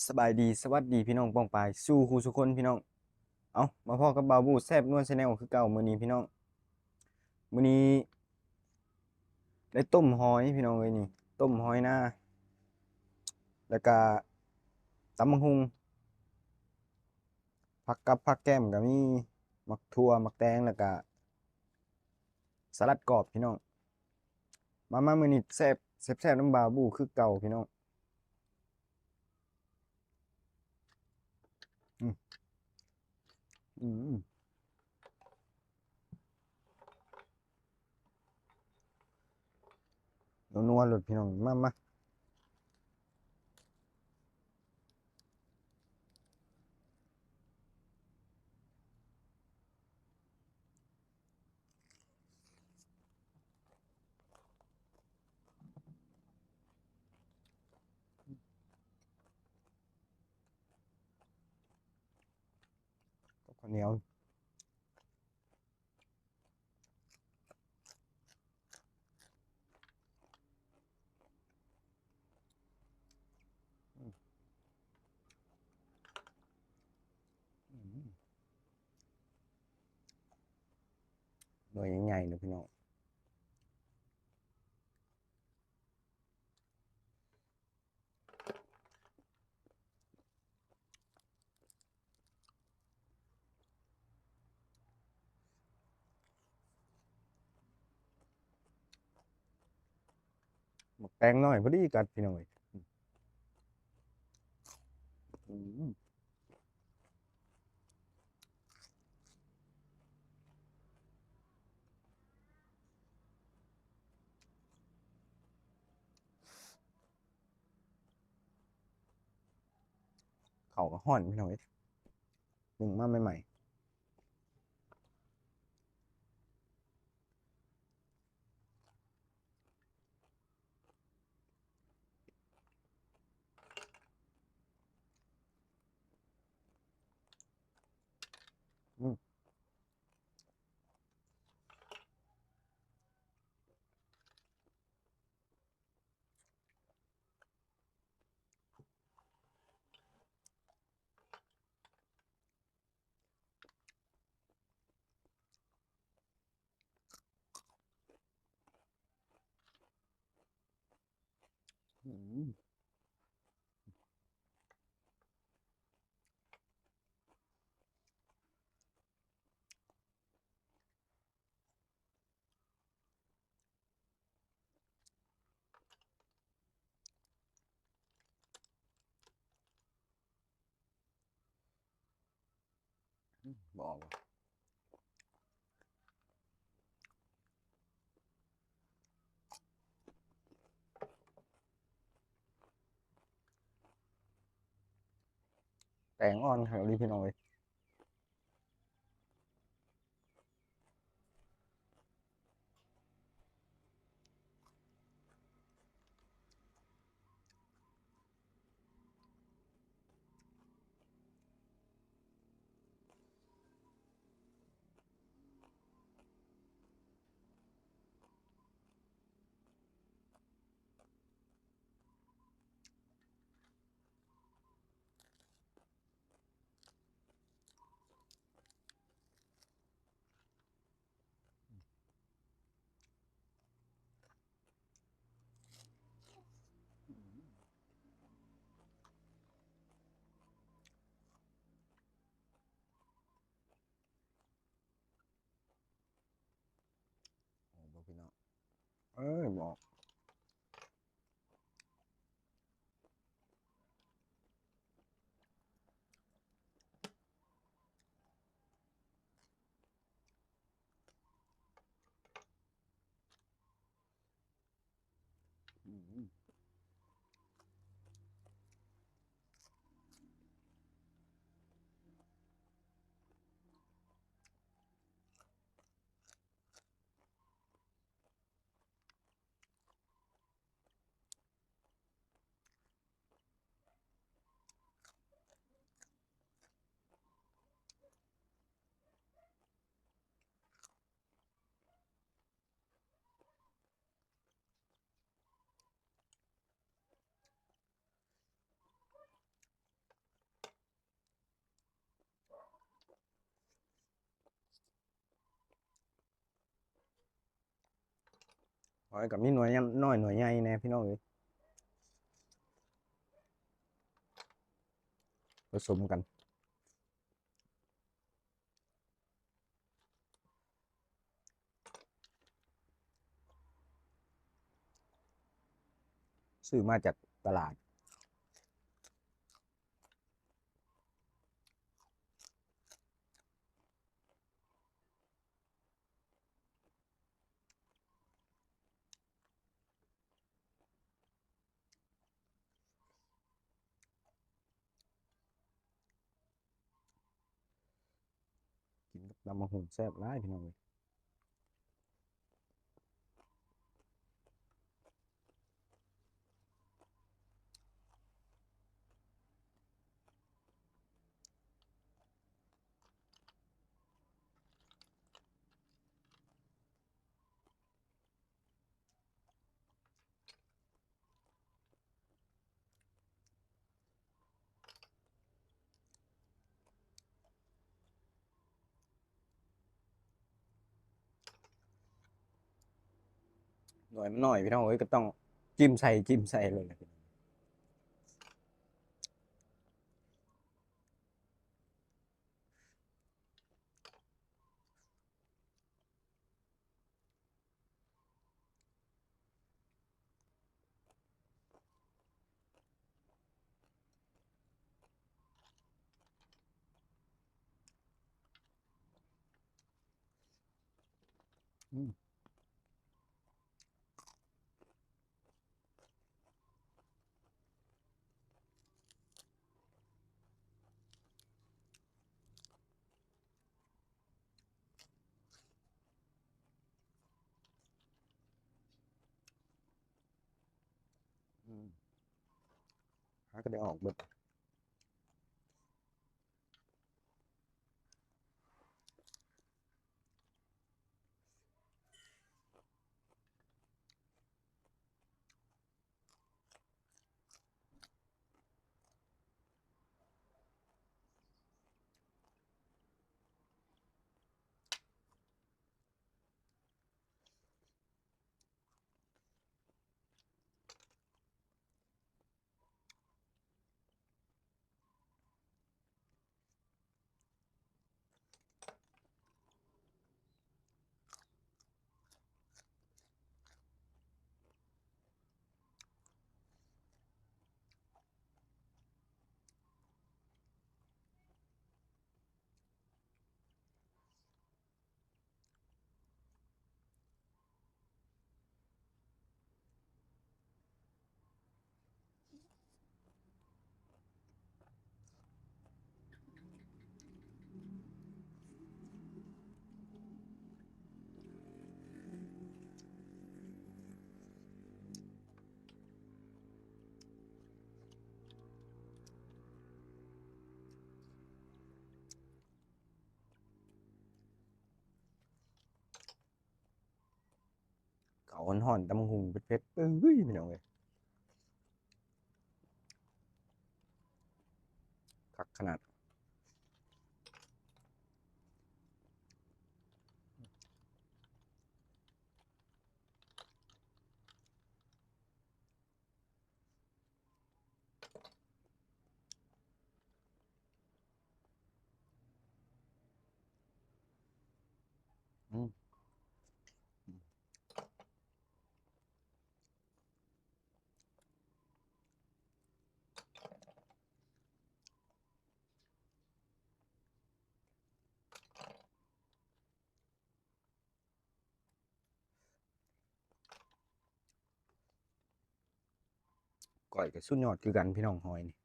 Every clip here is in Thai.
สบายดีสวัสดีพี่น้องป้องปายสู้ครูสุคนพี่น้องเอามาพ่อกับบาวบูแซบนวลชาแนลคือเก่ามื้อนี้พี่น้องมื้อนี้ได้ต้มหอยพี่น้องเลยนี่ต้มหอยนาแล้วก็ตำบักหุ่งผักกับผักแก้มก็มีมักทั่วมักแตงแล้วก็สลัดกรอบพี่น้องมามื้อนี้แซ่บน้ำบาวบูคือเก่าพี่น้องอืมอืมนัวๆเลยพี่น้องมากับข้าวเหนียวอืมหน่วยใหญ่ๆเลยพี่น้องหมักแตงน้อยพอดีกัดพี่น้องเอ้ยอืม เขาก็ห่อนพี่น้องเอ้ยหนึ่งมาใหม่ๆอืมบอกว่าแตงอ่อนครับพี่น้องเอ้ยบอกพี่น้องเอ้ยบอกอืม อยก็มีหน่วยน้อยหน่วยใหญ่แน่พี่น้องเอ้ยผสมกันซื้อมาจากตลาดกินกับตำบักหุ่งแซ่บหลายพี่น้องเอ้ยหน่วยมันน้อยพี่น้องเอ้ยก็ต้องจิ้มใส่เลยแหละอืมอืมหาก็ได้ออกเบิดข้าวร้อนๆตำบักหุ่งเผ็ดๆเอ้ยพี่น้องเอ้ยคักขนาดอืมก้อยก็สุดยอดคือกันพี่น้องหอยนี่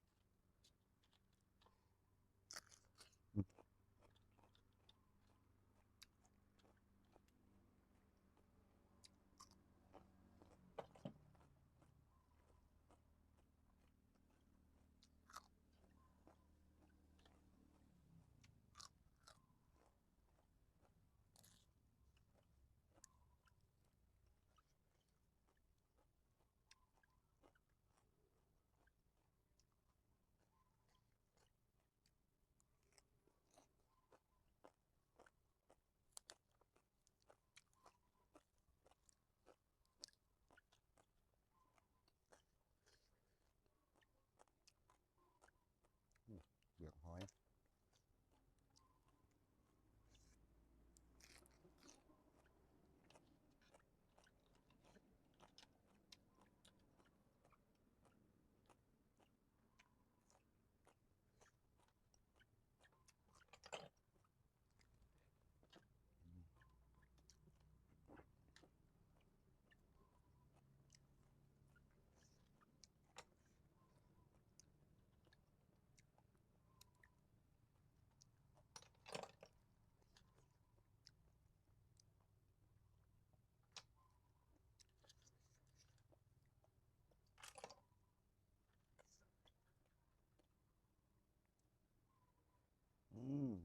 เปลือกหอย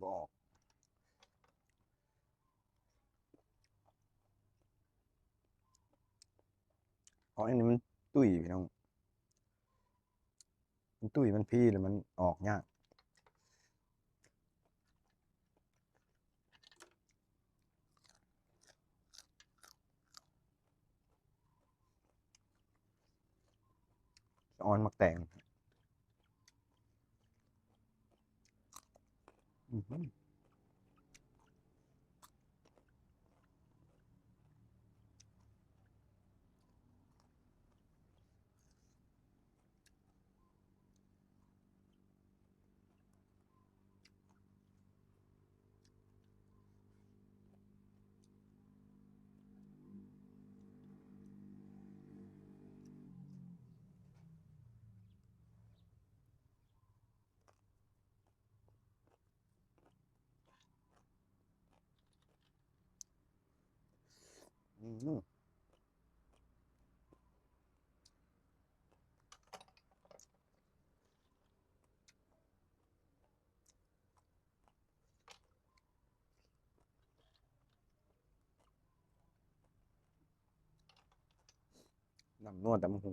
บ่ออกหอยนี่มันตุ้ยพี่น้องมันตุ้ยมันพี่แล้วมันออกยากอ่อนมักแตงน้ำนวดตำหู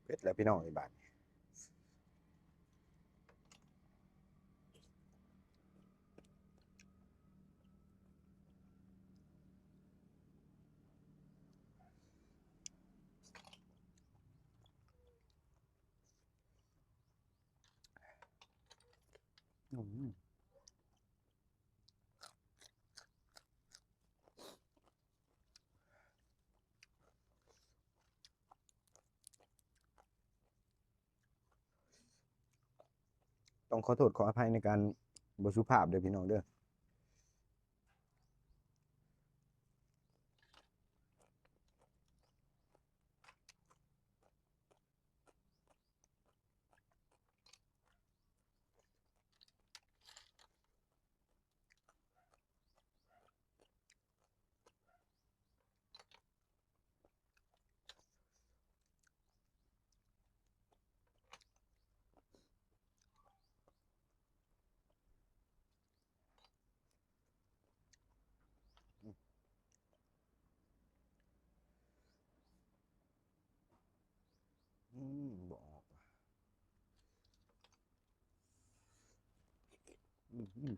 เผ็ดแล้วพี่น้องอีบาดต้องขอโทษขออภัยในการ บ่สุภาพเด้อพี่น้องเด้อบ่ออกอืมอืม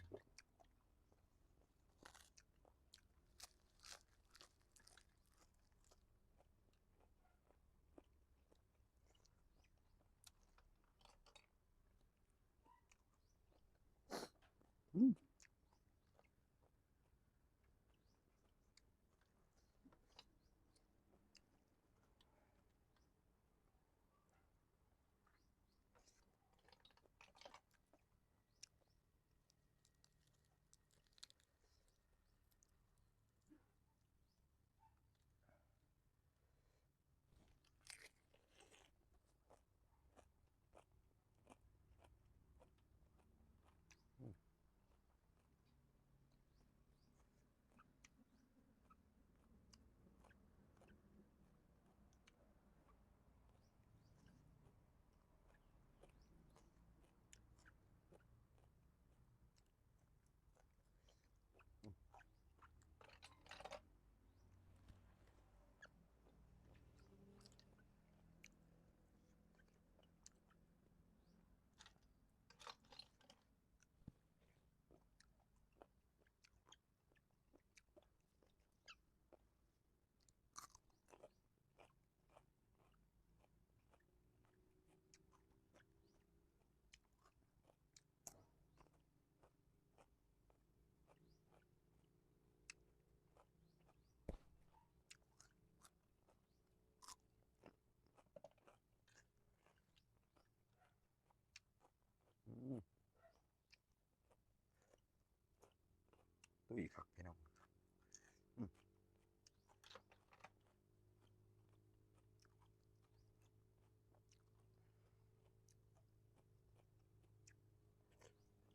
ตุ้ยคักพี่น้องอืม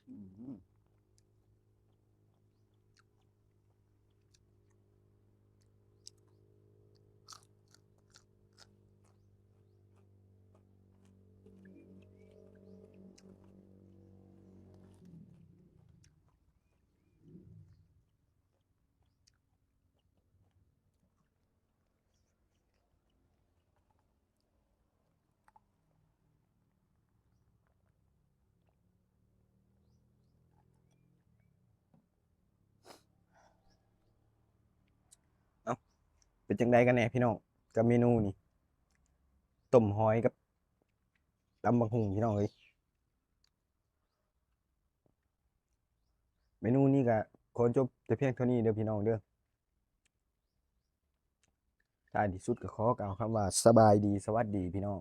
อืมเอ้าเป็นจังไดกันแน่พี่น้องกับเมนูนี่ต้มหอยกับตำบักหุ่งพี่น้องเอ้ยเมนูนี้ก็ขอจบแต่เพียงเท่านี้เด้อพี่น้องเด้อท้ายที่สุดก็ขอกล่าวคำว่าสบายดีสวัสดีพี่น้อง